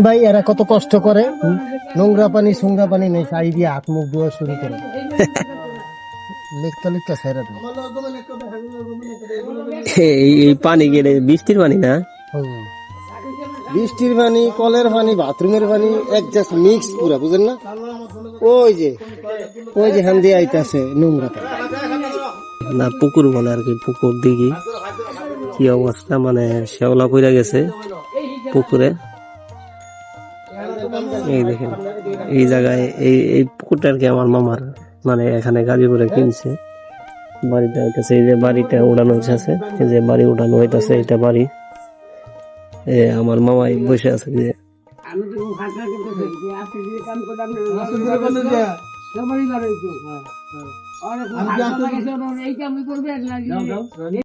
ভাই এরা কত কষ্ট করে, নোংরা পানি সুংরা পানি নেই, চাই দিয়ে হাত মুখ ধোয়া শুরু করে লিখতে লিখতে ছেড়ে দেয়। এই পানি গেলে বৃষ্টির পানি না, বৃষ্টির পানি, কলের পানি, বাথরুমের পানি একজাস্ট মিক্স পুরা, বুঝেন না? ওই যে হান দিয়ে আইতাছে নোংরা পানি। না পুকুর বলে আর কি, পুকুর দিঘি কি অবস্থা, মানে শ্যাওলা পড়ে গেছে পুকুরে। এই দেখেন এই জায়গায় এই পুকুরটা আর কি আমার মামার, মানে এখানে গাজীপুরে কিনছে। বাড়িটা হইতেছে, এই যে বাড়িটা উড়ানো হইতেছে, এই যে বাড়ি উড়ানো হইতেছে, এটা বাড়ি। আমার মামাই বসে আছে যে আমি